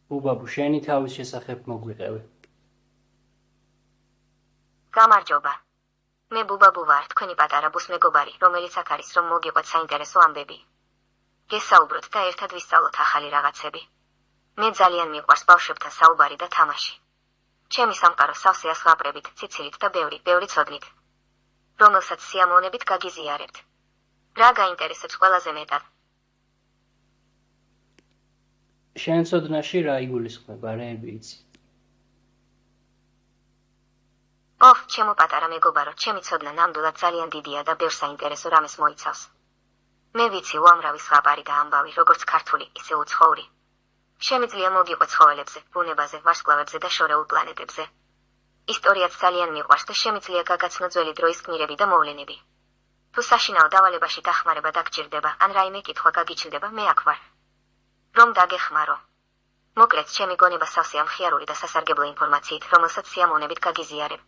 ბუბაბუ, შენი თავის შესახებ მოგვიყევი. გამარჯობა. მე ბუბაბუ ვარ, თქვენი პატარა ბუს მეგობარი, რომელიც აქ არის, რომ მოგიყვეთ საინტერესო ამბები. გესაუბროთ და ერთად ვისწავლოთ ახალი რაღაცები. მე ძალიან მიყვარს ბავშვებთან საუბარი და თამაში. ჩემი სამყარო სავსეა ზღაპრებით, ციცილით და ბევრი ცოდნით, რომელსაც სიამოვნებით გაგიზიარებთ. რა გაინტერესებს ყველაზე მეტად? შენ ცოდნაში რა იგულისხმება, რეები იცი? ჩემო პატარა მეგობარო, ჩემი ცოდნა ნამდვილად ძალიან დიდია და ბევრ საინტერესო რამეს მოიცავს. მე ვიცი უამრავი ზღაპარი და ამბავი, როგორც ქართული, ისე უცხოური. შემიძლია მოგიყვე ცხოველებზე, ბუნებაზე, ვარსკვლავებზე და შორეულ პლანეტებზე. ისტორიაც ძალიან მიყვარს და შემიძლია გაგაცნო ძველი დროის გმირები და მოვლენები. თუ საშინაო დავალებაში დახმარება დაგჭირდება, ან რაიმე კითხვა გაგიჩნდება, მე აქ ვარ. რომ დაგეხმარო. მოკლედ, ჩემი გონება სავსეა მხიარული და სასარგებლო ინფორმაციით, რომელსაც სიამოვნებით გაგიზიარებ.